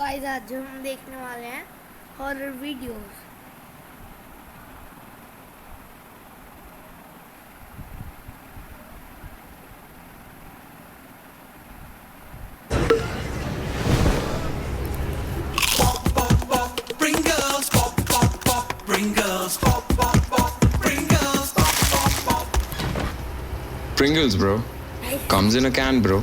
Guys आज हम देखने वाले हैं horror videos. Pringles, bro. Comes in a can, bro.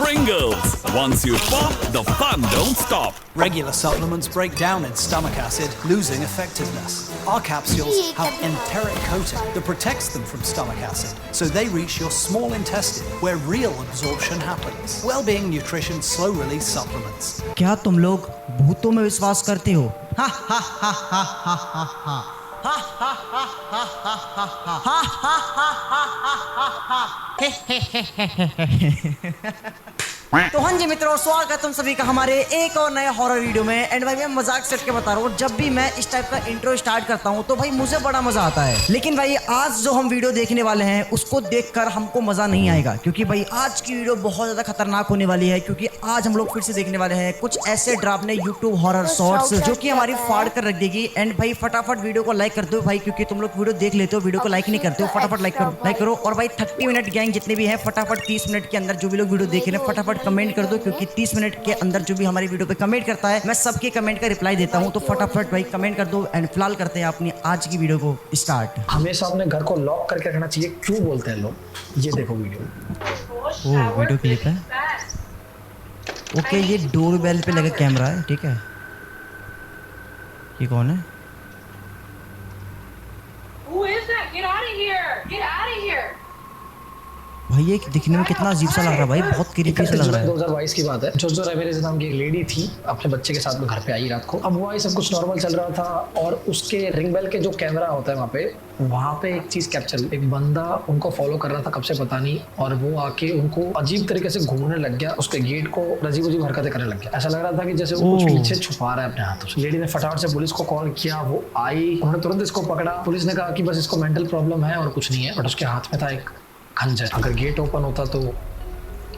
Pringles! Once you pop, the fun don't stop. Regular supplements break down in stomach acid, losing effectiveness. Our capsules have enteric coating that protects them from stomach acid, so they reach your small intestine where real absorption happens. Wellbeing Nutrition slow release supplements. क्या तुम लोग भूतों में विश्वास करते हो? हा हा हा हा हा हा हा हा हा हा हा हा हा हा हा हा तो हाँ जी मित्रों, स्वागत है तुम सभी का हमारे एक और नए हॉरर वीडियो में। एंड भाई मैं मजाक सेट के बता रहा हूँ, जब भी मैं इस टाइप का इंट्रो स्टार्ट करता हूँ तो भाई मुझे बड़ा मजा आता है। लेकिन भाई आज जो हम वीडियो देखने वाले हैं उसको देखकर हमको मजा नहीं आएगा, क्योंकि भाई आज की वीडियो बहुत ज्यादा खतरनाक होने वाली है। क्योंकि आज हम लोग फिर से देखने वाले हैं कुछ ऐसे ड्रापने यूट्यूब हॉरर शॉर्ट्स जो कि हमारी फाड़ कर रख देगी। एंड भाई फटाफट वीडियो को लाइक कर दो भाई, क्योंकि तुम लोग वीडियो देख लेते हो, वीडियो को लाइक नहीं करते हो। फटाफट लाइक करो। और भाई 30 मिनट गैंग जितने भी है, फटाफट 30 मिनट के अंदर जो भी लोग वीडियो देख रहे हैं फटाफट कमेंट कर दो, क्योंकि 30 मिनट के अंदर जो भी हमारी वीडियो पे कमेंट करता है मैं सबके कमेंट का रिप्लाई देता हूं। तो फटाफट भाई कमेंट कर दो। एंड फिलहाल करते हैं अपनी आज की वीडियो को स्टार्ट। हमेशा अपने घर को लॉक करके रखना चाहिए, क्यों बोलते हैं लोग? ये देखो वीडियो। ओ वीडियो क्लिप है। ओके, ये डोर बेल पे लगा कैमरा है, ठीक है। ये कौन है? Who is that? Get out of here! Get out of here! भाई ये दिखने में कितना अजीब सा लग रहा है भाई, बहुत क्रीपी सा लग रहा है। 2022 की बात है। जोजो रेमिरेज नाम की एक लेडी थी, अपने बच्चे के साथ में घर पे आई रात को। अब वहाँ सब कुछ नॉर्मल चल रहा था और उसके रिंग बेल के जो कैमरा होता है वहाँ पे एक चीज कैप्चर, एक बंदा उनको फॉलो कर रहा था कब से पता नहीं, और वो आके उनको अजीब तरीके से घूमने लग गया, उसके गेट को अजीब अजीब हरकतें करने लग गया। ऐसा लग रहा था कि जैसे वो कुछ पीछे छुपा रहा है अपने हाथों से। लेडी ने फटाफट से पुलिस को कॉल किया, वो आई, उन्होंने तुरंत इसको पकड़ा। पुलिस ने कहा कि बस इसको मेंटल प्रॉब्लम है और कुछ नहीं है, बट उसके हाथ में था एक खंजर। अगर गेट ओपन होता तो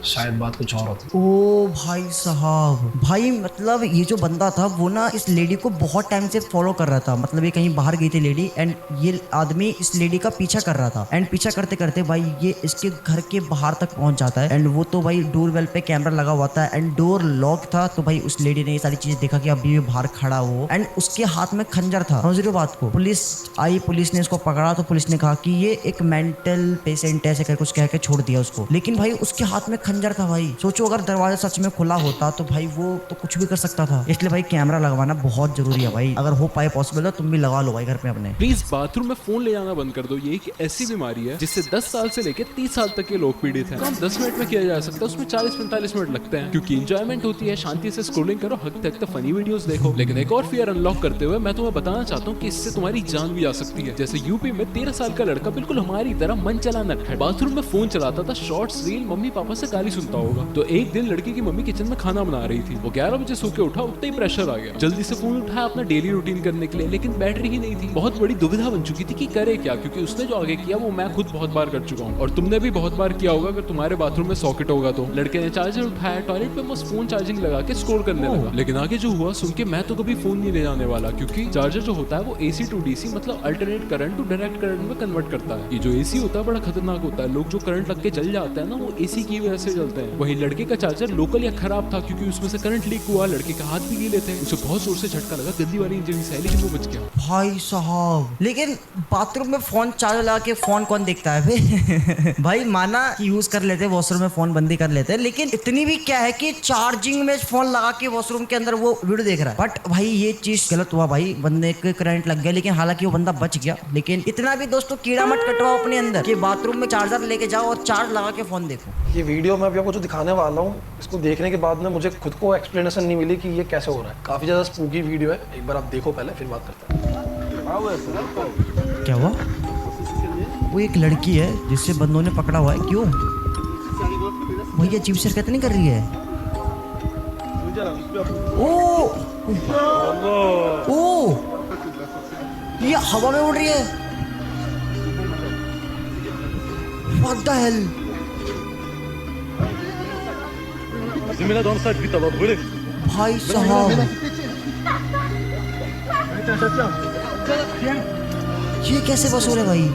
शायद बात कुछ और होती। ओ भाई साहब, भाई मतलब ये जो बंदा था वो ना इस लेडी को बहुत टाइम से फॉलो कर रहा था। मतलब ये कहीं बाहर गई थी लेडी, एंड ये आदमी इस लेडी का पीछा कर रहा था। एंड पीछा करते करते भाई ये इसके घर के बाहर तक पहुंच जाता है। एंड वो तो भाई डोर बेल पे कैमरा लगा हुआ था एंड डोर लॉक था। तो भाई उस लेडी ने ये सारी चीजें देखा कि अभी ये बाहर खड़ा हो, एंड उसके हाथ में खंजर था। समझ रहे हो बात को? पुलिस आई, पुलिस ने इसको पकड़ा तो पुलिस ने कहा कि ये एक मेंटल पेशेंट है, ऐसे कर कुछ कह के छोड़ दिया उसको। लेकिन भाई उसके हाथ में खंजर था। भाई सोचो अगर दरवाजा सच में खुला होता तो भाई वो तो कुछ भी कर सकता था। इसलिए भाई कैमरा लगवाना बहुत जरूरी है भाई। अगर हो पाए पॉसिबल है तुम भी लगा लो भाई घर पे अपने। प्लीज बाथरूम में फोन ले जाना बंद कर दो। ये एक ऐसी बीमारी है जिससे 10 साल से लेकर 30 साल तक के लोग पीड़ित हैं। काम 10 मिनट में किया जा सकता है, उसमें 40-45 मिनट लगते हैं, क्योंकि इंजॉयमेंट होती है। शांति से स्क्रोलिंग करो, हद तक फनी वीडियोस देखो। लेकिन एक और फियर अनलॉक करते हुए मैं तुम्हें बताना चाहता हूँ कि इससे तुम्हारी जान भी जा सकती है। जैसे यूपी में 13 साल का लड़का बिल्कुल हमारी तरह मन चला नटखट बाथरूम में फोन चलाता था, शॉर्ट्स रील, मम्मी पापा से गाली सुनता होगा। तो एक दिन लड़की की मम्मी किचन में खाना बना रही थी। वो 11 बजे सो के उठा, उठते ही प्रेशर आ गया। जल्दी से फोन उठाया अपना डेली रूटीन करने के लिए, लेकिन बैटरी ही नहीं थी। बहुत बड़ी दुविधा बन चुकी थी कि करे क्या, क्योंकि उसने जो आगे किया वो मैं खुद बहुत बार कर चुका हूँ और तुमने भी बहुत बार किया होगा। अगर तुम्हारे बाथरूम में सॉकेट होगा तो लड़के ने चार्जर उठाया, टॉयलेट पे बस फोन चार्जिंग लगा के स्क्रॉल करने लगा। लेकिन आगे जो हुआ सुन के मैं तो कभी फोन नहीं ले जाने वाला, क्योंकि चार्जर जो होता है वो AC to DC मतलब alternate current to direct current में कन्वर्ट करता है। ये जो AC होता है बड़ा खतरनाक होता है। लोग जो करंट लग के जल जाते हैं ना, वो AC की वजह से जलते हैं। वही लड़के का चार्जर लोकल या खराब था, क्योंकि उसमें से करंट लीक हुआ, लड़के का हाथ भी गीले थे। उसे बहुत जोर से झटका लगा, गंदी वाली इंजरी से, लेकिन वो बच गया। भाई साहब, लेकिन बाथरूम में फोन चार्ज लगा के फोन कौन देखता है भाई? भाई माना कि यूज कर लेते, वॉशरूम में फोन बंदी कर लेते, लेकिन इतनी भी क्या है कि चार्जिंग में फोन लगा के वॉशरूम के अंदर वो वीडियो देख रहा है। बट भाई ये चीज गलत हुआ भाई, बंदे के करंट लग गया, लेकिन हालांकि वो बंदा बच गया। लेकिन इतना भी दोस्तों कीड़ा मत कटवाओ अपने अंदर कि बाथरूम में चार्जर लेके जाओ और चार्ज लगा के फोन देखो। ये वीडियो मैं अभी आपको जो दिखाने वाला हूँ, इसको देखने के बाद में मुझे खुद को एक्सप्लेनेशन नहीं मिली कि ये कैसे हो रहा है। काफी ज्यादा स्पूकी वीडियो है, एक बार आप देखो पहले, फिर बात करते हैं। क्या हुआ? वो एक लड़की है जिससे बंदों ने पकड़ा हुआ है। क्यों भैया अजीब से हरकत नहीं कर रही है? ओ ओ ये हवा में उड़ रही है। What the hell? भाई साहब ये कैसे बस हो रहे भाई?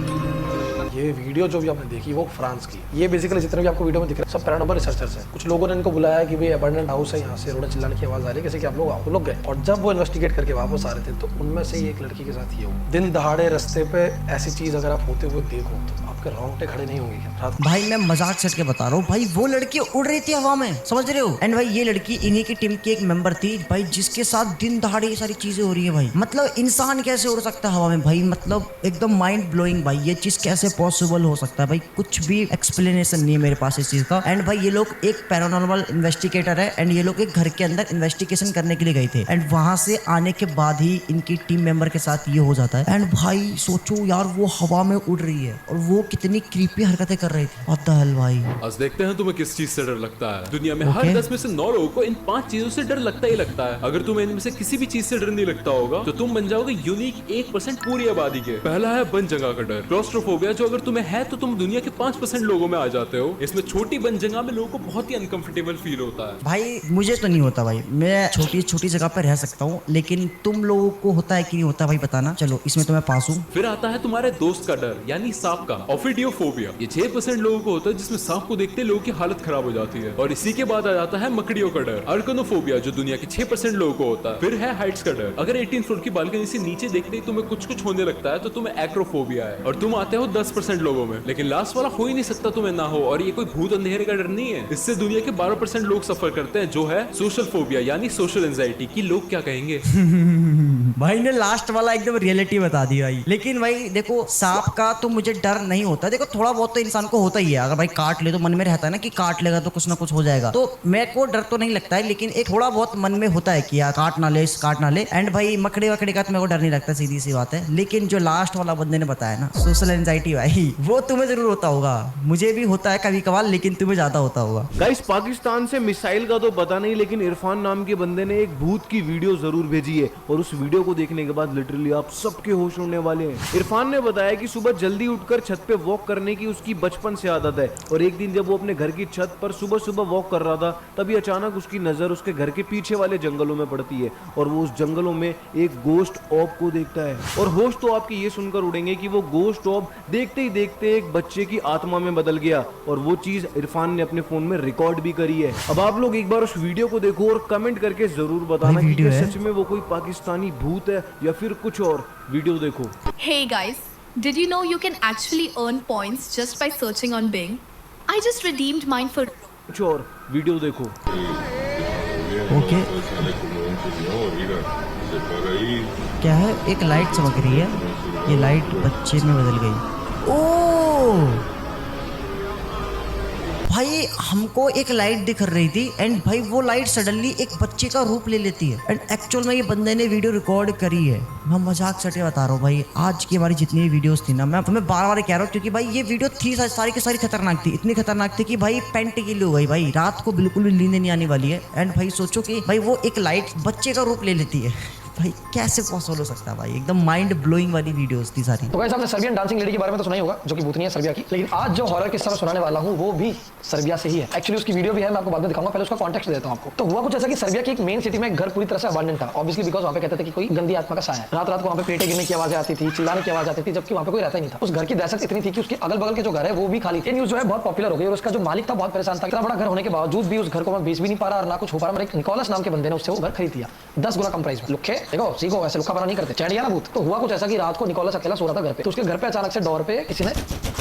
ये वीडियो जो भी आपने देखी वो फ्रांस की, ये बेसिकली जितने भी आपको वीडियो में दिख रहे हैं सब पैरानॉर्मल रिसर्चर्स हैं। कुछ लोगों ने इनको बुलाया कि भाई अबंडेंट हाउस है, यहाँ से रोड़ा चिल्लाने की आवाज़ आ रही है, कैसे कि आप लोग गए। और जब वो इन्वेस्टिगेट करके वापस आ रहे थे तो उनमें से एक लड़की के साथ ये हुआ। दिन दहाड़े रास्ते पे ऐसी चीज़ अगर आप होते हुए देखो तो आपके रोंगटे खड़े नहीं होंगे रात को। भाई मैं मजाक सेट के बता रहा हूँ भाई, वो लड़की उड़ रही थी हवा में, समझ रहे हो? एंड भाई ये लड़की इन्हीं की टीम की एक मेंबर थी भाई, जिसके साथ दिन दहाड़े ये सारी चीजें हो रही है भाई। मतलब इंसान कैसे उड़ सकता है हवा में भाई? मतलब एकदम माइंड ब्लोइंग भाई, ये चीज कैसे पॉसिबल हो सकता है भाई? कुछ भी एक्सप्लेनेशन नहीं है मेरे पास इस चीज का। एंड भाई ये लोग एक पैरानॉर्मल इन्वेस्टिगेटर है एंड ये लोग एक घर के अंदर इन्वेस्टिगेशन करने के लिए गए थे एंड वहां से आने के बाद ही इनकी टीम मेंबर के साथ ये हो जाता है। एंड भाई सोचो यार, वो हवा में उड़ रही है और वो कितनी क्रीपी हरकतें कर रही थी। व्हाट द हेल भाई। आज देखते हैं तुम्हें किस चीज से डर लगता है। दुनिया में हर 10 में से 9 लोगों को इन 5 चीजों से डर लगता ही लगता है। अगर तुम्हें इनमें से किसी भी चीज से डर नहीं लगता होगा तो तुम बन जाओगे यूनिक 1% पूरी आबादी के। पहला है बंद जगह का डर, क्लॉस्ट्रोफोबिया, जो अगर तुम्हें है तो तुम दुनिया के 5% लोगों में आ जाते हो। इसमें छोटी बंद जगह में लोगों को बहुत ही अनकंफर्टेबल फील होता है। भाई मुझे तो नहीं होता भाई, मैं छोटी छोटी जगह पर रह सकता हूँ, लेकिन तुम लोगों को होता है कि नहीं होता भाई बताना। चलो इसमें तो मैं पास हूँ। फिर आता है तुम्हारे दोस्त का डर यानी सांप का, ऑफिडियोफोबिया। ये 6% लोगों को होता है, जिसमें सांप को देखते लोगों की हालत खराब हो जाती है। और इसी के बाद आ जाता है मकड़ियों का डर, अर्कनोफोबिया, जो दुनिया के 6% लोगों को होता है। फिर है हाइट्स का डर, अगर 18 फ्लोर की बालकनी से नीचे देखते ही तुम्हें कुछ होने लगता है तो तुम्हें एक्रोफोबिया है और तुम आते हो 10% लोगों में। लेकिन लास्ट वाला हो ही नहीं सकता तुम्हें ना हो, और ये कोई भूत अंधेरे का डर नहीं है। इससे दुनिया के 12% लोग सफर करते हैं, जो है सोशल फोबिया यानी सोशल एंजाइटी की लोग क्या कहेंगे। भाई ने लास्ट वाला एकदम रियलिटी बता दी भाई। लेकिन भाई देखो सांप का तो मुझे डर नहीं होता। देखो थोड़ा बहुत तो इंसान को होता ही है, अगर भाई काट ले तो मन में रहता है ना कि काट लेगा तो कुछ ना कुछ हो जाएगा, तो मेरे को डर तो नहीं लगता है, लेकिन एक थोड़ा बहुत मन में होता है कि यार काट ना ले। एंड भाई मकड़े वकड़े का तो मेरे को डर नहीं लगता, सीधी सी बात है। लेकिन जो लास्ट वाला बंदे ने बताया ना सोशल एंजाइटी भाई, वो तुम्हें जरूर होता होगा, मुझे भी होता है कभी कभार, लेकिन तुम्हें ज्यादा होता होगा। गाइस पाकिस्तान से मिसाइल का तो पता नहीं, लेकिन इरफान नाम के बंदे ने एक भूत की वीडियो जरूर भेजी है और उस वीडियो को देखने के बाद लिटरली आप सबके होश उड़ने वाले हैं। इरफान ने बताया कि सुबह जल्दी उठकर छत पे वॉक करने की उसकी बचपन से आदत है और एक दिन जब वो अपने घर की छत पर सुबह सुबह वॉक कर रहा था तभी अचानक उसकी नजर उसके घर के पीछे वाले जंगलों में पड़ती है और वो उस जंगलों में एक गोस्ट ऑब को देखता है। और होश तो आपके ये सुनकर उड़ेंगे कि वो गोस्ट ऑब देखते ही देखते एक बच्चे की आत्मा में बदल गया और वो चीज इरफान ने अपने फोन में रिकॉर्ड भी करी है। अब आप लोग एक बार उस वीडियो को देखो और कमेंट करके जरूर बताना कि क्या सच में वो कोई पाकिस्तानी भूत है या फिर कुछ और। वीडियो देखो। Hey guys, did you know you can actually earn points just by searching on Bing? I just redeemed mine for कुछ और। वीडियो देखो। ओके क्या है, एक लाइट चमक रही है, ये लाइट बच्चे में बदल गई। ओ भाई हमको एक लाइट दिख रही थी एंड भाई वो लाइट सडनली एक बच्चे का रूप ले लेती है एंड एक्चुअल में ये बंदे ने वीडियो रिकॉर्ड करी है। मैं मजाक सटे बता रहा हूँ भाई, आज की हमारी जितनी भी वीडियोस थी ना, मैं तुम्हें बार कह रहा हूँ क्योंकि भाई ये वीडियो थी सारी की सारी खतरनाक थी, इतनी खतरनाक थी कि भाई पेंट गिल्ली हो गई भाई, रात को बिल्कुल भी नींद नहीं आने वाली है। एंड भाई सोचो कि भाई वो एक लाइट बच्चे का रूप ले लेती है, भाई कैसे पॉसिबल हो सकता है भाई? एकदम माइंड ब्लोइंग वाली वीडियोस थी सारी। तो गाइस आपने सर्बियन डांसिंग लेडी के बारे में तो सुना ही होगा, जो कि भूतनी है सर्बिया की, लेकिन आज जो हॉरर किस्सा मैं सुनाने वाला हूँ वो भी सर्बिया से ही है। एक्चुअली उसकी वीडियो भी है, मैं आपको बाद में दिखाऊंगा, पहले उसका कॉन्टेक्स्ट देता हूँ आपको। तो हुआ कुछ ऐसा कि सर्बिया की एक मेन सिटी में एक घर पूरी तरह से अबंडन था, ऑब्वियसली बिकॉज वहाँ पे कहते थे कि कोई गंदी आत्मा का साया है। रात को वहाँ पे पेटे गिरने की आवाजें आती थी, चिल्लाने की आवाज आती थी, जबकि वहाँ पे कोई रहता ही नहीं था। उस घर की दहशत इतनी थी कि उसके अगल बगल के जो घर है वो भी खाली थे। न्यूज जो है बहुत पॉपुलर हो गई और उसका जो मालिक था बहुत परेशान था। इतना बड़ा घर होने के बावजूद भी उस घर को मैं बेच भी नहीं पा रहा और ना कुछ हो पा रहा। एक निकोलस नाम के बंदे ने उससे वो घर खरीद लिया 10 गुना कम प्राइस में। लुखे देखो सीखो, ऐसे लुक्का बना नहीं करते, चैट ना भूत। तो हुआ कुछ ऐसा कि रात को निकोलस अकेला सो रहा था घर पे, तो उसके घर पे अचानक से डोर पे किसी ने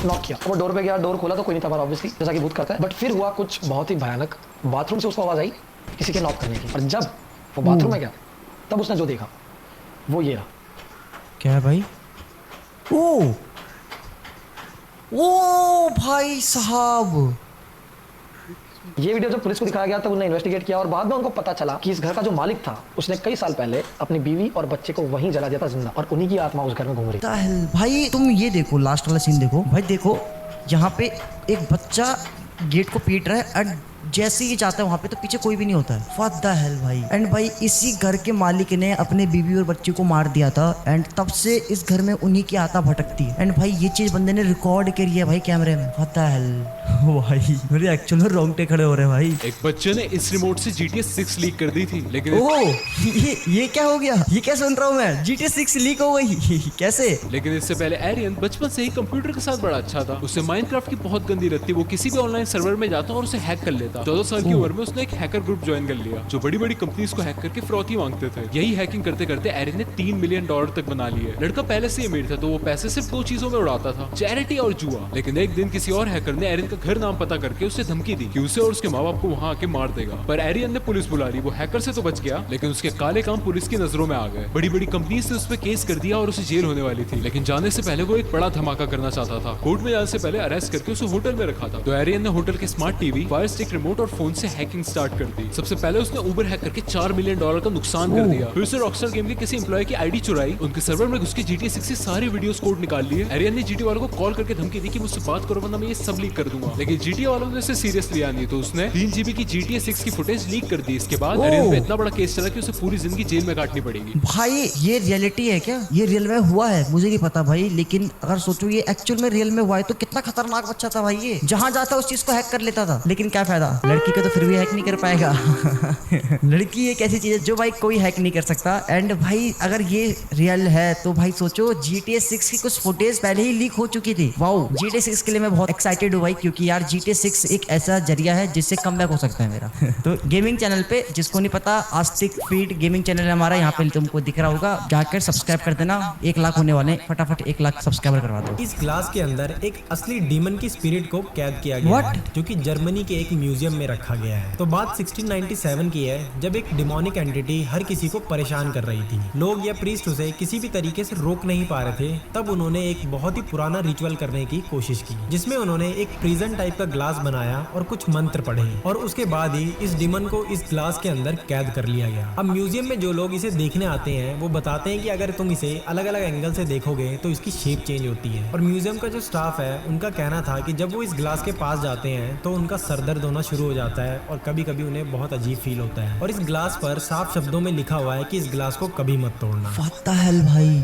नॉक किया। वो डोर पे गया, डोर खोला तो कोई नहीं था बाहर, ऑब्वियसली जैसा कि भूत करता है। बट फिर हुआ कुछ बहुत ही भयानक, बाथरूम से उसको आवाज आई किसी के नॉक करने की, और जब वो बाथरूम में गया तब उसने जो देखा वो ये रहा। क्या है भाई? ओ भाई साहब, ये वीडियो जब पुलिस को दिखाया गया तब उन्होंने इन्वेस्टिगेट किया और बाद में उनको पता चला कि इस घर का जो मालिक था उसने कई साल पहले अपनी बीवी और बच्चे को वहीं जला दिया था जिंदा, और उन्हीं की आत्मा उस घर में घूम रही है। भाई तुम ये देखो लास्ट वाला सीन देखो भाई, देखो यहाँ पे एक बच्चा गेट को पीट रहा है एंड जैसे ही जाता है वहाँ पे तो पीछे कोई भी नहीं होता है। व्हाट द हेल भाई। एंड भाई इसी घर के मालिक ने अपने बीवी और बच्चे को मार दिया था एंड तब से इस घर में उन्हीं की आत्मा भटकती है। एंड भाई ये चीज बंदे ने रिकॉर्ड करी है भाई कैमरे में। व्हाट द हेल भाई, मेरे एक्चुअल में रोंगटे खड़े हो रहे हैं भाई। एक बच्चे ने इस रिमोट से GTA 6 लीक कर दी थी, लेकिन ये क्या हो गया? ये क्या सुन रहा हूँ मैं? GTA 6 लीक हो गई कैसे? लेकिन इससे पहले एरियन बचपन से ही कंप्यूटर के साथ बड़ा अच्छा था। उसे माइनक्राफ्ट की बहुत गंदी लत थी। वो किसी भी ऑनलाइन सर्वर में जाता और उसे हैक कर लेता। 14 साल की उम्र में उसने एक हैकर ग्रुप ज्वाइन कर लिया जो बड़ी बड़ी कंपनीज को हैक करके फ्रॉती मांगते थे। यही हैकिंग करते करते एरियन ने $3 मिलियन तक बना लिए। लड़का पहले से अमीर था तो वो पैसे सिर्फ 2 चीजों में उड़ाता था, चैरिटी और जुआ। लेकिन एक दिन किसी और हैकर ने एरियन का घर नाम पता करके उसे धमकी दी कि उसे और उसके माँ बाप को वहाँ आके मार देगा। पर एरियन ने पुलिस बुला ली। वो हैकर से तो बच गया, लेकिन उसके काले काम पुलिस की नजरों में आ गए। बड़ी बड़ी कंपनी से उस पर केस कर दिया और उसे जेल होने वाली थी। लेकिन जाने से पहले वो एक बड़ा धमाका करना चाहता था। कोर्ट में जाने से पहले अरेस्ट करके उसे होटल में रखा था। तो एरियन ने होटल के smart TV, fire stick remote और फोन से हैकिंग स्टार्ट कर दी। सबसे पहले उसने उबर हैक करके $4 मिलियन का नुकसान कर दिया। फिर से रॉकस्टार गेम के किसी एम्प्लॉय की आईडी चुराई, उनके सर्वर में घुस के GTA 6 से सारे वीडियोस कोड निकाल लिए। एरियन ने GTA वालों को कॉल करके धमकी दी कि मुझसे बात करो वरना मैं ये सब लीक कर दूंगा। लेकिन GTA वालों ने इसे सीरियस लिया नहीं, तो उसने 3 GB की GTA 6 की फुटेज लीक कर दी। इसके बाद एरियन पे इतना बड़ा केस चला कि उसे पूरी जिंदगी जेल में काटनी पड़ेगी। भाई ये रियलिटी है क्या? ये रियल में हुआ है? मुझे नहीं पता भाई, लेकिन अगर सोचो ये एक्चुअल में रियल में हुआ है तो कितना खतरनाक बच्चा था भाई। ये जहाँ जाता उस चीज को हैक कर लेता था। लेकिन क्या फायदा, लड़की को तो फिर भी हैक नहीं कर पाएगा। लड़की एक ऐसी चीज है जो भाई कोई हैक नहीं कर सकता। एंड भाई अगर ये रियल है तो भाई सोचो GTA 6 की कुछ फुटेज पहले ही लीक हो चुकी थी। वाओ, GTA 6 के लिए मैं बहुत एक्साइटेड हूँ भाई, क्योंकि यार GTA 6 एक ऐसा जरिया है जिससे कमबैक हो सकता है मेरा। तो गेमिंग चैनल पे, जिसको नहीं पता, आस्तिक फीड गेमिंग चैनल है हमारा, यहाँ पे तुमको दिख रहा होगा, जाकर सब्सक्राइब कर देना। 1 लाख होने वाले, फटाफट 1 लाख सब्सक्राइबर करवा दो। इस ग्लास के अंदर एक असली डीमन की स्पिरिट को कैद किया गया है, जो कि जर्मनी के एक म्यूजियम में रखा गया है। तो बात 1697 की है, जब एक डिमोनिक एंटिटी हर किसी को परेशान कर रही थी। लोग या प्रीस्ट उसे किसी भी तरीके से रोक नहीं पा रहे थे। तब उन्होंने एक बहुत ही पुराना रिचुअल करने की कोशिश की, जिसमें उन्होंने एक प्रिजन टाइप का ग्लास बनाया और कुछ मंत्र पढ़े, और उसके बाद ही इस डिमन को इस ग्लास के अंदर कैद कर लिया गया। अब म्यूजियम में जो लोग इसे देखने आते हैं वो बताते हैं कि अगर तुम इसे अलग अलग एंगल से देखोगे तो इसकी शेप चेंज होती है। और म्यूजियम का जो स्टाफ है उनका कहना था कि जब वो इस ग्लास के पास जाते हैं तो उनका सर दर्द होना शुरू हो जाता है और कभी कभी उन्हें बहुत अजीब फील होता है। और इस ग्लास पर साफ शब्दों में लिखा हुआ है कि इस ग्लास को कभी मत तोड़ना। What the hell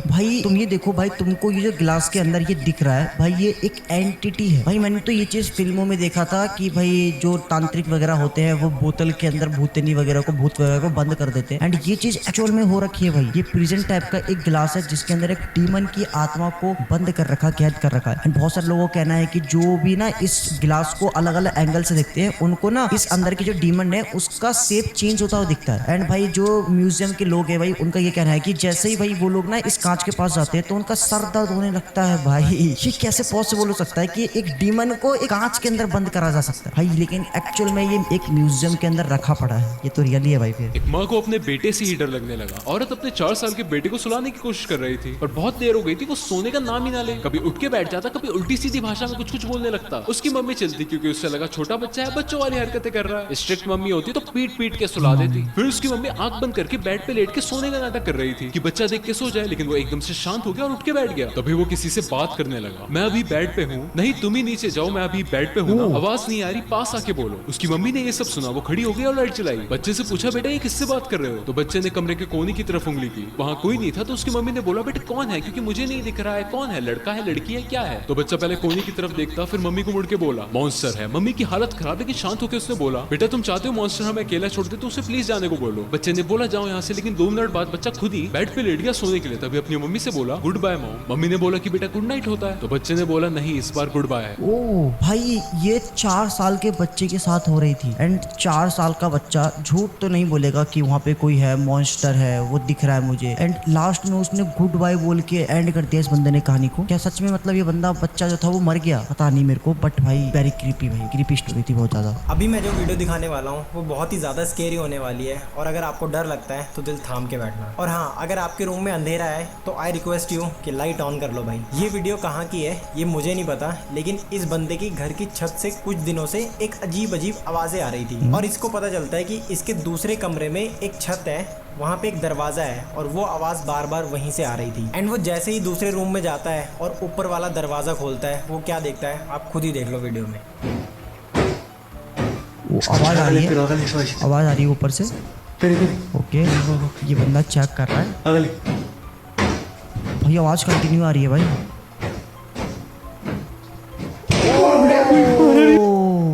भाई तुम ये देखो भाई, तुमको ये जो ग्लास के अंदर ये दिख रहा है भाई, ये एक एंटिटी है भाई। मैंने तो ये चीज फिल्मों में देखा था कि भाई जो तांत्रिक वगैरह होते हैं वो बोतल के अंदर भूतनी वगैरह को, भूत वगैरह को बंद कर देते हैं। एंड ये चीज एक्चुअल में हो रखी है भाई। ये प्रिजन टाइप का एक ग्लास है जिसके अंदर एक डीमन की आत्मा को बंद कर रखा, कैद कर रखा है। एंड बहुत सारे लोगों का कहना है कि जो भी ना इस ग्लास को अलग अलग एंगल से देखते हैं उनको ना इस अंदर की जो डीमन है उसका शेप चेंज होता हुआ दिखता है। एंड भाई जो म्यूजियम के लोग है भाई, उनका ये कहना है कि जैसे ही भाई वो लोग ना इस कांच के पास जाते हैं तो उनका सर दर्द होने लगता है भाई। ये कैसे पॉसिबल हो सकता है कि एक डीमन को एक कांच के अंदर बंद करा जा सकता है भाई? लेकिन एक्चुअल में ये एक म्यूजियम के अंदर रखा पड़ा है। ये तो रियली है भाई। फिर एक माँ को अपने बेटे से ही डर लगने लगा। औरत अपने 4 साल के बेटे को सुलाने की कोशिश कर रही थी और बहुत देर हो गई थी, वो सोने का नाम ही ना ले। कभी उठ के बैठ जाता, कभी उल्टी सीधी भाषा में कुछ कुछ बोलने लगता। उसकी मम्मी चलती क्योंकि उससे लगा छोटा बच्चा है, बच्चों वाली हरकतें कर रहा है। स्ट्रिक्ट मम्मी होती तो पीट पीट के सुला देती। फिर उसकी मम्मी आंख बंद करके बेड पे लेट के सोने का नाटक कर रही थी कि बच्चा देख के सो जाए, लेकिन वो एकदम से शांत हो गया और उठ के बैठ गया। तभी वो किसी से बात करने लगा। मैं अभी बेड पे हूँ, नहीं तुम ही नीचे जाओ, मैं अभी बेड पे हूँ ना। आवाज नहीं आ रही, पास आके बोलो। उसकी मम्मी ने ये सब सुना, वो खड़ी हो गई और लाइट चलाई। बच्चे से पूछा, बेटा ये किससे बात कर रहे हो? तो बच्चे ने कमरे के कोने की तरफ उंगली की। वहाँ कोई नहीं था। तो उसकी मम्मी ने बोला, बेटा कौन है, क्योंकि मुझे नहीं दिख रहा है, कौन है, लड़का है, लड़की है, क्या है? तो बच्चा पहले कोने की तरफ देखता, फिर मम्मी को मुड़ के बोला, मॉन्स्टर है। मम्मी की हालत खराब है कि शांत होकर उसने बोला, बेटा तुम चाहते हो मॉन्स्टर हमें अकेला छोड़ दे तो उसे प्लीज जाने को बोलो। बच्चे ने बोला जाओ यहाँ से, लेकिन 2 मिनट बाद बच्चा खुद ही बेड पे लेट गया सोने के लिए। तभी अपनी मम्मी से बोला, गुड बाय मॉम। मम्मी ने बोला कि बेटा गुड नाइट होता है। तो बच्चे ने बोला, नहीं इस बार गुड बाय है। ओ भाई ये 4 साल के बच्चे के साथ हो रही थी। एंड 4 साल का बच्चा झूठ तो नहीं बोलेगा कि वहाँ पे कोई है, मॉन्स्टर है, वो दिख रहा है मुझे। एंड लास्ट में उसने गुड बाय बोल के एंड कर दिया इस बंदे ने कहानी को। क्या सच में मतलब ये बंदा, बच्चा जो था वो मर गया? पता नहीं मेरे को, बट भाई वेरी क्रीपी, भाई क्रीपी स्टोरी थी बहुत ज्यादा। अभी मैं जो वीडियो दिखाने वाला हूँ वो बहुत ही ज्यादा स्केरी होने वाली है, और अगर आपको डर लगता है तो दिल थाम के बैठना। और हाँ, अगर आपके रूम में अंधेरा है तो आई रिक्वेस्ट यू कि लाइट ऑन कर लो भाई। ये वीडियो कहाँ की है ये मुझे नहीं पता, लेकिन इस बंदे की घर की छत से कुछ दिनों से एक अजीब अजीब आवाजें आ रही थी। और इसको पता चलता है कि इसके दूसरे कमरे में एक छत है, वहाँ पे एक दरवाजा है और वो आवाज बार बार वहीं से आ रही थी। एंड वो जैसे ही दूसरे रूम में जाता है और ऊपर वाला दरवाजा खोलता है, वो क्या देखता है आप खुद ही देख लो वीडियो में। वो आवाज आ रही है, आवाज आ रही है ऊपर से। ओके ये बंदा चेक कर रहा है भाई, आवाज कंटिन्यू आ रही है भाई।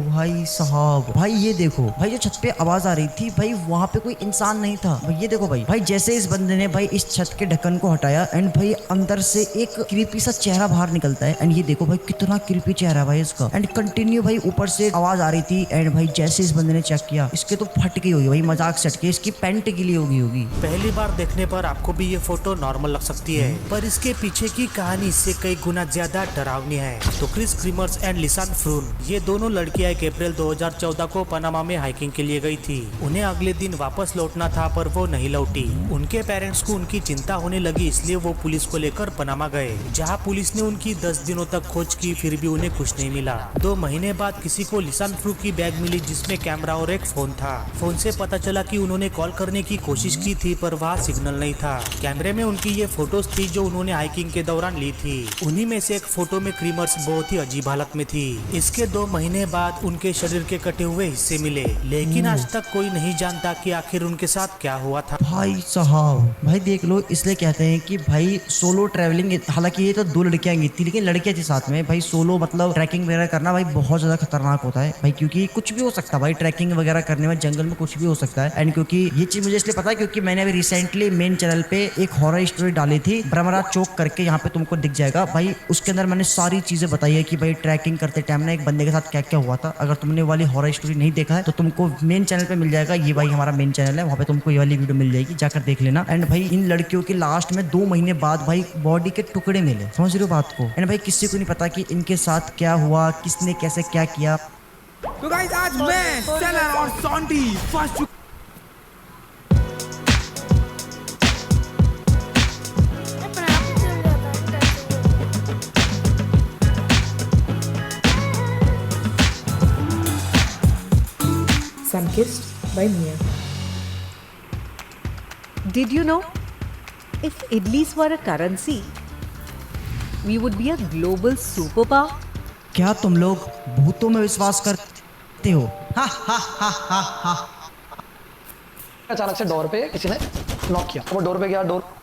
भाई साहब, भाई ये देखो भाई, जो छत पे आवाज आ रही थी भाई वहाँ पे कोई इंसान नहीं था भाई। ये देखो भाई जैसे इस बंदे ने भाई इस छत के ढक्कन को हटाया एंड भाई अंदर से एक क्रीपी सा चेहरा बाहर निकलता है। एंड ये देखो भाई कितना क्रीपी चेहरा भाई इसका। एंड कंटिन्यू भाई ऊपर से आवाज आ रही थी। एंड भाई जैसे इस बंदे ने चेक किया, इसके तो फट गई होगी भाई, मजाक सेट के इसकी पैंट गिली होगी। पहली बार देखने पर आपको भी ये फोटो नॉर्मल लग सकती है, पर इसके पीछे की कहानी इससे कई गुना ज्यादा डरावनी है। तो क्रिस क्रीमर्स एंड लिसान फ्रून, ये दोनों लड़कियां अप्रैल 2014 को पनामा में हाइकिंग के लिए गई थी। उन्हें अगले दिन वापस लौटना था पर वो नहीं लौटी। उनके पेरेंट्स को उनकी चिंता होने लगी, इसलिए वो पुलिस को लेकर पनामा गए, जहां पुलिस ने उनकी 10 दिनों तक खोज की, फिर भी उन्हें कुछ नहीं मिला। 2 महीने बाद किसी को लिसान फ्रू की बैग मिली जिसमें कैमरा और एक फोन था। फोन से पता चला कि उन्होंने कॉल करने की कोशिश की थी पर वहाँ सिग्नल नहीं था। कैमरे में उनकी ये फोटोज थी जो उन्होंने हाइकिंग के दौरान ली थी। उन्हीं में से एक फोटो में क्रीमर्स बहुत ही अजीब हालत में थी। इसके 2 महीने बाद उनके शरीर के कटे हुए हिस्से मिले, लेकिन आज तक कोई नहीं जानता कि आखिर उनके साथ क्या हुआ था। भाई साहब भाई देख लो, इसलिए कहते हैं कि भाई सोलो ट्रैवलिंग, हालांकि ये तो 2 लड़कियां गई थी लेकिन लड़कियां थी साथ में भाई। सोलो मतलब ट्रैकिंग वगैरह करना भाई बहुत ज्यादा खतरनाक होता है भाई, क्योंकि कुछ भी हो सकता है भाई। ट्रैकिंग वगैरह करने में जंगल में कुछ भी हो सकता है। एंड क्योंकि ये चीज मुझे इसलिए पता है क्योंकि मैंने अभी रिसेंटली मेन चैनल पे एक हॉरर स्टोरी डाली थी, ब्रह्मरा चौक करके, यहाँ पे तुमको दिख जाएगा भाई। उसके अंदर मैंने सारी चीजें बताई है कि भाई ट्रैकिंग करते टाइम ना एक बंदे के साथ क्या क्या हुआ था। अगर तुमने वाली हॉरर स्टोरी नहीं देखा है तो तुमको मेन चैनल पे मिल जाएगा। ये भाई हमारा मेन चैनल है, वहाँ पे तुमको ये वाली वीडियो मिल जाएगी, जाकर देख लेना। एंड भाई इन लड़कियों की लास्ट में 2 महीने बाद भाई बॉडी के टुकड़े मिले, समझ रहे हो बात को। एंड भाई किसी को नहीं पता कि इनके साथ क्या हुआ, किसने कैसे क्या किया। तो गाइस आज मैं सेलर और सॉन्टी first Sunkissed by Mia. Did you know, if idlis were a currency, we would be a global superpower? क्या तुम लोग भूतों में विश्वास करते हो? हा हा हा हा हा। अचानक से डोर पे किसी ने नॉक किया, वो डोर पे गया, डोर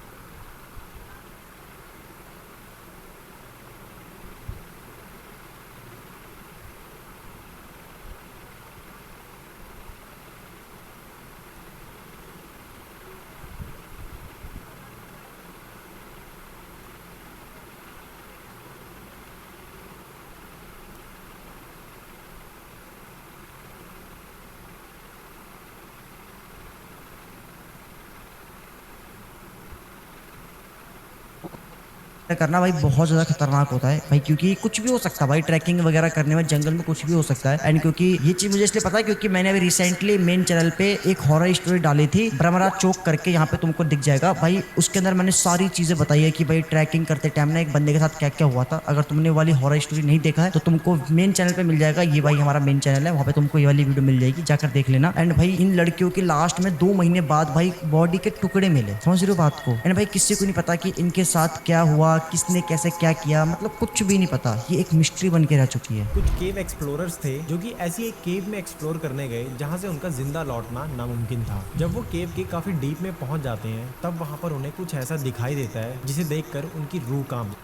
करना भाई बहुत ज्यादा खतरनाक होता है भाई, क्योंकि कुछ भी हो सकता है भाई। ट्रैकिंग वगैरह करने में जंगल में कुछ भी हो सकता है। एंड क्योंकि ये चीज मुझे इसलिए पता है क्योंकि मैंने अभी रिसेंटली मेन चैनल पे एक हॉरर स्टोरी डाली थी, ब्रह्मरा चौक करके, यहाँ पे तुमको दिख जाएगा भाई। उसके अंदर मैंने सारी चीजें बताई है कि भाई ट्रैकिंग करते टाइम ना एक बंदे के साथ क्या क्या हुआ था। अगर तुमने वाली हॉरर स्टोरी नहीं देखा है तो तुमको मेन चैनल पे मिल जाएगा। ये भाई हमारा मेन चैनल है, वहाँ पे तुमको ये वाली वीडियो मिल जाएगी, जाकर देख लेना। एंड भाई इन लड़कियों की लास्ट में 2 महीने बाद भाई बॉडी के टुकड़े मिले, समझ रहे हो बात को। एंड भाई किसी को नहीं पता कि इनके साथ क्या हुआ, किसने कैसे क्या किया, मतलब कुछ भी नहीं पता। ये एक मिस्ट्री बन के रह चुकी है। कुछ केव एक्सप्लोरर्स थे जो कि ऐसी एक केव में एक्सप्लोर करने गए जहां से उनका जिंदा लौटना नामुमकिन था। जब वो केव के काफी डीप में पहुंच जाते हैं तब वहां पर उन्हें कुछ ऐसा दिखाई देता है जिसे देखकर उनकी रूह कांप।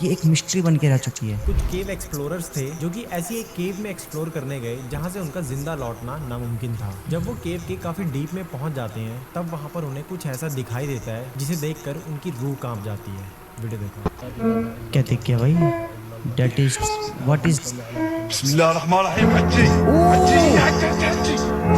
ये एक मिस्ट्री बन के रह चुकी है। कुछ केव एक्सप्लोरर्स थे जो कि ऐसी एक केव में एक्सप्लोर करने गए जहां से उनका जिंदा लौटना नामुमकिन था। जब वो केव के काफी डीप में पहुंच जाते हैं तब वहां पर उन्हें कुछ ऐसा दिखाई देता है जिसे देखकर उनकी रूह कांप जाती है। वीडियो देखो। क्या देख क्या भाई? That is what is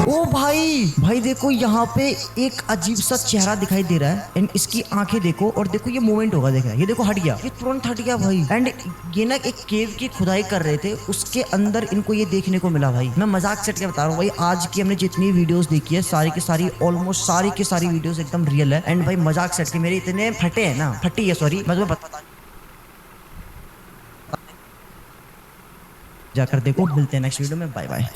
ओ भाई देखो यहाँ पे एक अजीब सा चेहरा दिखाई दे रहा है। एंड इसकी आंखें देखो और देखो ये मूवमेंट होगा, देख रहा है, ये देखो हट गया, ये तुरंत हट गया भाई। एंड ये ना एक केव की खुदाई कर रहे थे, उसके अंदर इनको ये देखने को मिला भाई। मैं मजाक सेट के बता रहा हूँ भाई, आज की हमने जितनी वीडियोस देखी है सारी की सारी, ऑलमोस्ट सारी की सारी वीडियोस एकदम रियल है। एंड भाई मजाक सेट के मेरे इतने फटे है ना, फटी है सॉरी, मैं तुम्हें बता, जाकर देखो। मिलते हैं नेक्स्ट वीडियो में, बाय बाय।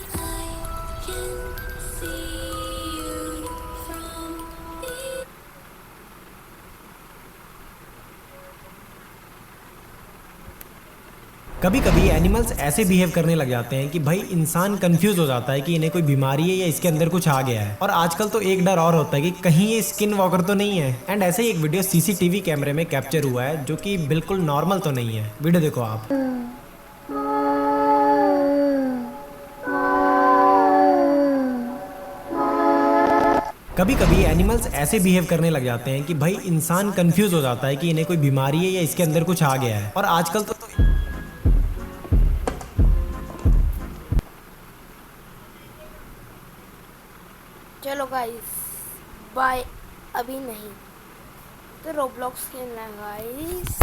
कभी कभी एनिमल्स ऐसे बिहेव करने लग जाते हैं कि भाई इंसान कंफ्यूज हो जाता है कि इन्हें कोई बीमारी है या इसके अंदर कुछ आ गया है। और आजकल तो एक डर और होता है कि कहीं ये स्किन वॉकर तो नहीं है। एंड ऐसे ही एक वीडियो सीसीटीवी कैमरे में कैप्चर हुआ है जो कि बिल्कुल नॉर्मल तो नहीं है। वीडियो देखो आप। कभी कभी एनिमल्स ऐसे बिहेव करने लग जाते हैं कि भाई इंसान कंफ्यूज हो जाता है कि इन्हें कोई बीमारी है या इसके अंदर कुछ आ गया है। और आजकल तो चलो गाइस बाय, अभी नहीं तो रोब्लॉक्स खेलना है गाइस।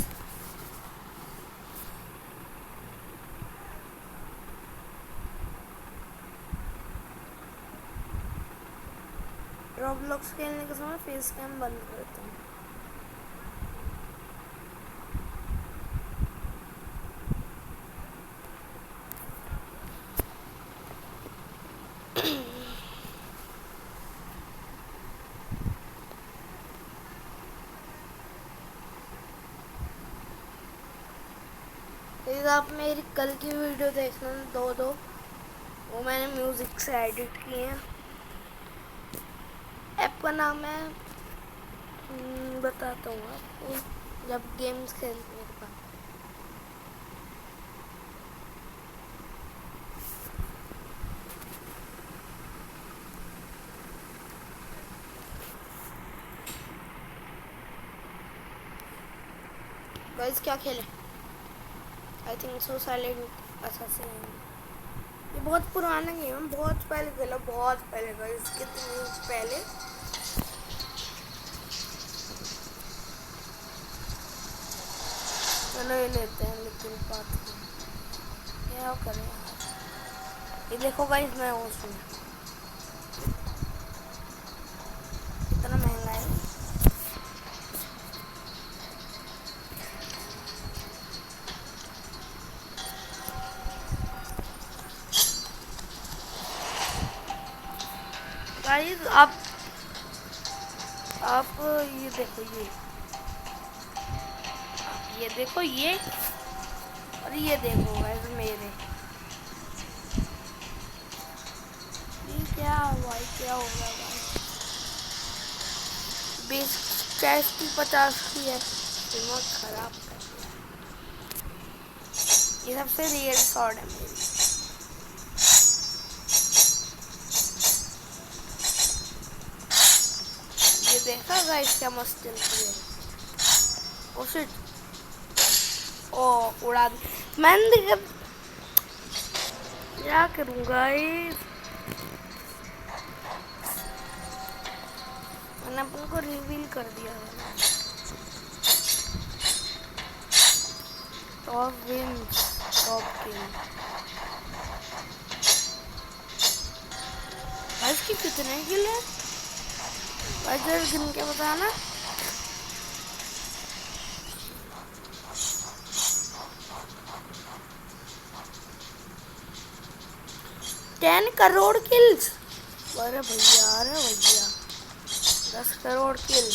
रोब्लॉक्स खेलने के समय फेस कैम बंद करता हूँ। आप मेरी कल की वीडियो देखना दो वो मैंने म्यूजिक से एडिट किए हैं। ऐप का नाम है बताता हूँ आपको जब गेम्स खेलने के बाद। गाइस क्या खेलें? I think so silent assassin. ये बहुत पुराना गेम है, बहुत पहले खेला, बहुत पहले गाइस, कितने पहले। चलो ये लेते हैं, लेकिन बात क्या करें यार। ये देखो गाइस मैं उसमें कितना महंगा है। गाइस आप ये देखो, ये देखो ये, और ये देखो गाइस मेरे। ये क्या भाई, क्या हो गया भाई? बेस कैश की 50 की है, दिमाग खराब कर दिया। ये सबसे रियल शॉट है मेरी। देखा गाइस क्या मस्त चलती है। ओ शिट, ओ उड़ा दी मैंने। क्या करूँ गाइस, मैंने अपन को रिवील कर दिया है। टॉप विन्स, टॉप किल। गाइस की कितने किल है अगर गिन के बताना। $10 करोड़ किल्स। अरे भैया 10 करोड़ किल।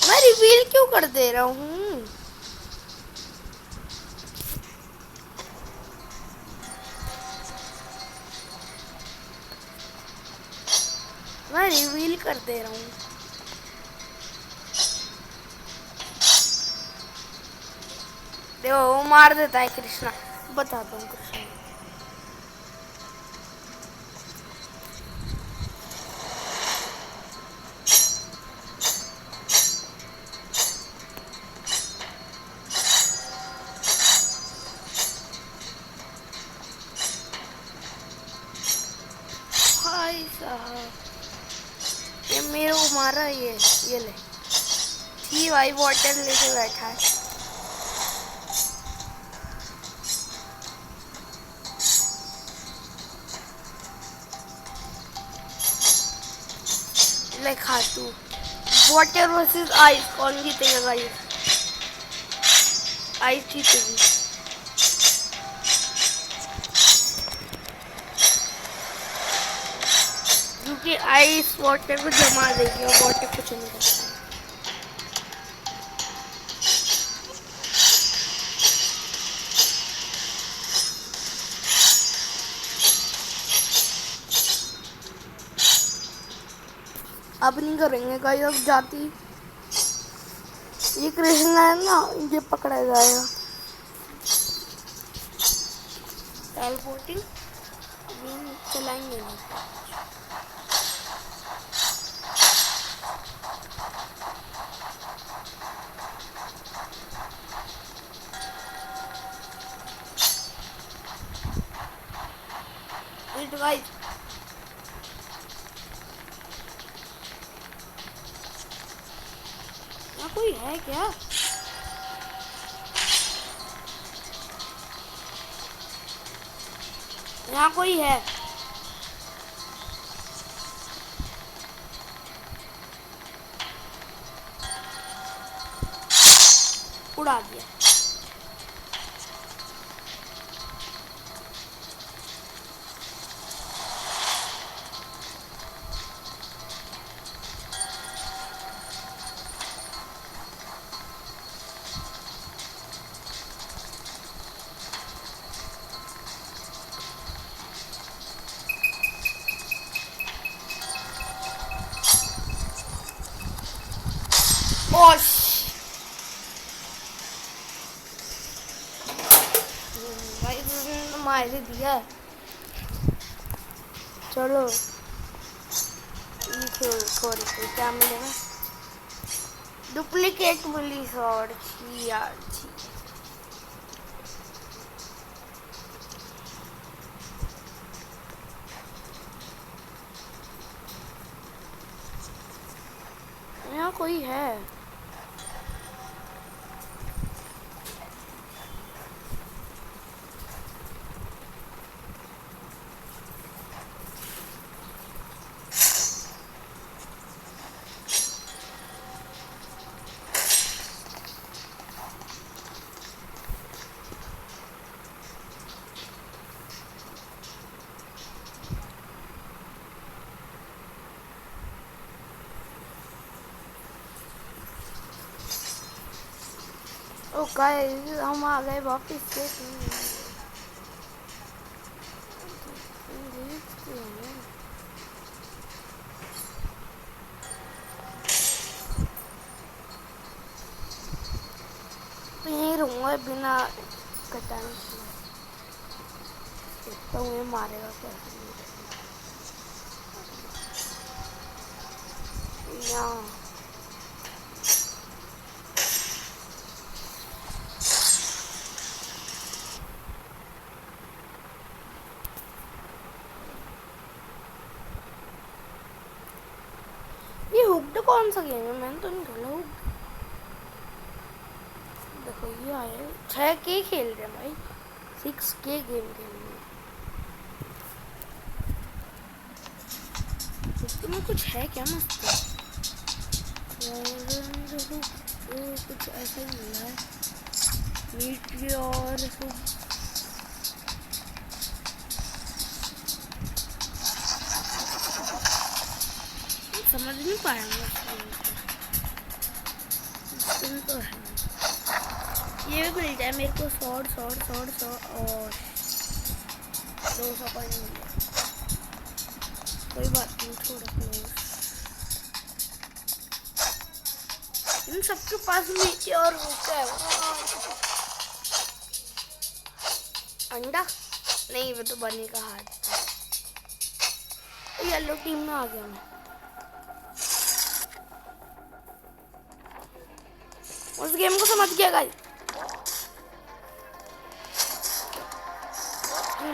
मैं रिवील क्यों कर दे रहा हूँ? मैं रिवील कर दे रहा हूँ। देखो वो मार देता है कृष्णा, बताता हूँ कृष्णा। भाई साहब ये मेरे को मारा। ये ले थी भाई, वाटर लेके बैठा है। ले खातू वाटर वर्सेस आइस, कौन जीतेगा गाइस? आइस जीतेगी। क्योंकि आइस वाटर को जमा देगी और वाटर कुछ नहीं करता। अब नहीं करेंगे गाइस, अब जाती ये कृष्ण है ना, ये पकड़ा जाएगा। टेलीपोर्टिंग अभी चलाएंगे नहीं। गाइस यहाँ कोई है क्या? यहाँ कोई है? उड़ा दिया। मार दिया। चलो थोड़ी क्या मिलेगा? डुप्लीकेट मिली शॉर्ट यार। यहाँ कोई है? ओ गाइस हम आ गए वापस से। यहीं रहूँगा बिना कटाने के। तो मुझे मारेगा कैसे? यहाँ कौन सा गेम है? मैंने तो नहीं खेला। देखो ये आया 6K खेल रहे हैं भाई, 6K गेम खेल रहे हैं। इसमें कुछ है क्या मस्त? कुछ ऐसा ही मिला है। मीटियोर समझ नहीं पाया मैं उसमें तो है। ये भी मिल जाए मेरे को। सॉर्ड और 200 कॉइन मिल जाए। कोई बात नहीं, थोड़ा क्लोज। इन सबके पास नीचे और होता है अंडा नहीं, वो तो बनी का हाथ। येलो टीम में आ गया मैं। उस गेम को समझ गया गाइस,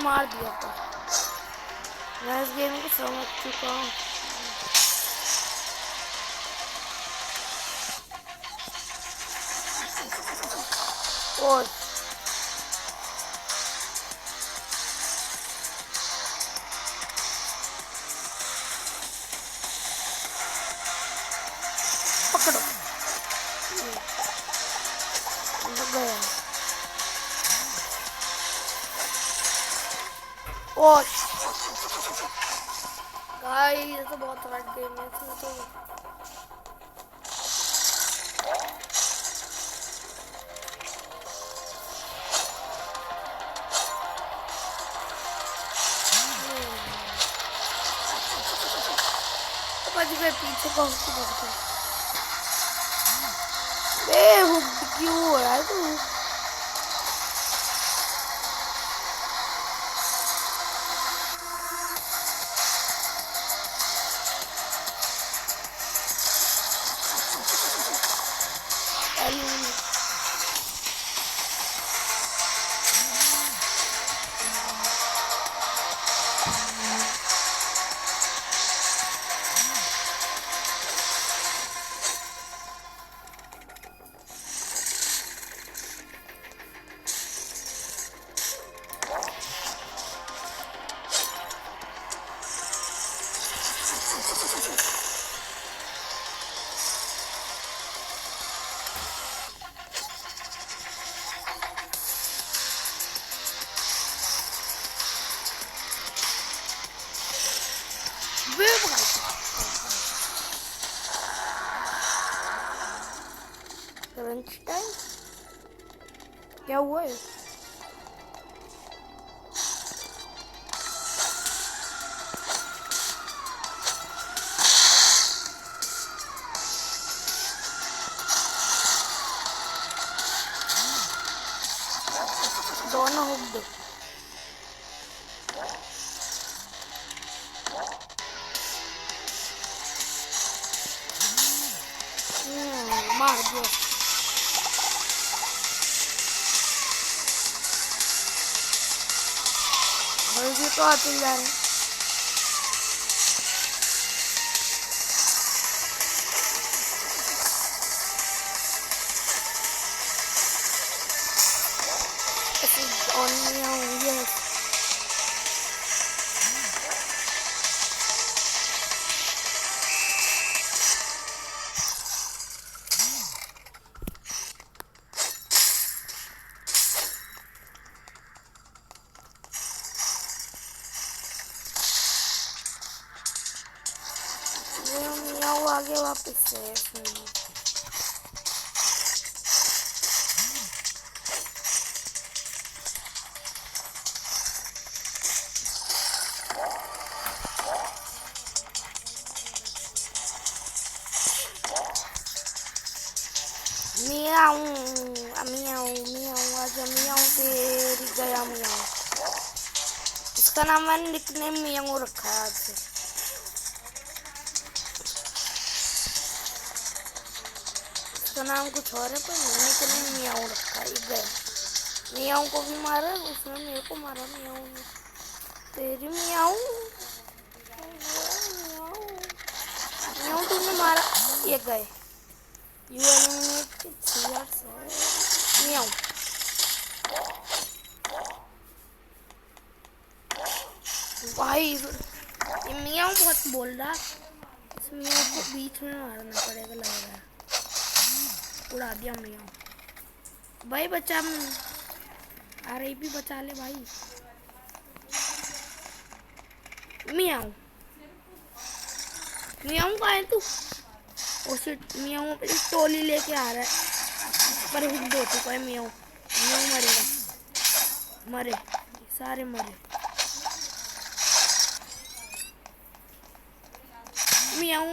मार दिया था। मैं इस गेम को समझ चुका हूँ। और पकड़ो गया। ओह गाइस ये तो बहुत हार्ड गेम है। तो बच गए, पीछे पहुंच के बच गए। ए हुक क्यों हो रहा है तू? क्या हुआ है? दोनों हुक दो। मार दिया। ये तो आते जा रहे हैं। आगे वापस से मियाऊ मियाऊ मियाऊ आजा मियाऊ तेरी गया मियाऊ। इसका नाम मैंने निकनेम मियाऊ रखा है आज से। उसका नाम कुछ और है पर मैंने निकनेम मियाऊ रखा है। गया मियाऊ को भी मारा, उसने मेरे को मारा। मियाऊ ने तेरी मियाऊ मियाऊ तुमने मारा। ये गए यू एलिमिनेट मियाऊ। भाई ये मियाऊ बहुत बोल रहा, इस मियाऊ को बीच में मारना पड़ेगा लग रहा है। उड़ा दिया मियाऊ। भाई बचा, अरे भी बचा ले भाई। मियाऊ मियाऊ कहाँ है तू? उसे मियाऊ अपनी टोली लेके आ रहा है पर हुक दो चुका है। मियाऊ मियाऊ मरेगा, मरे सारे मरे। मियाऊ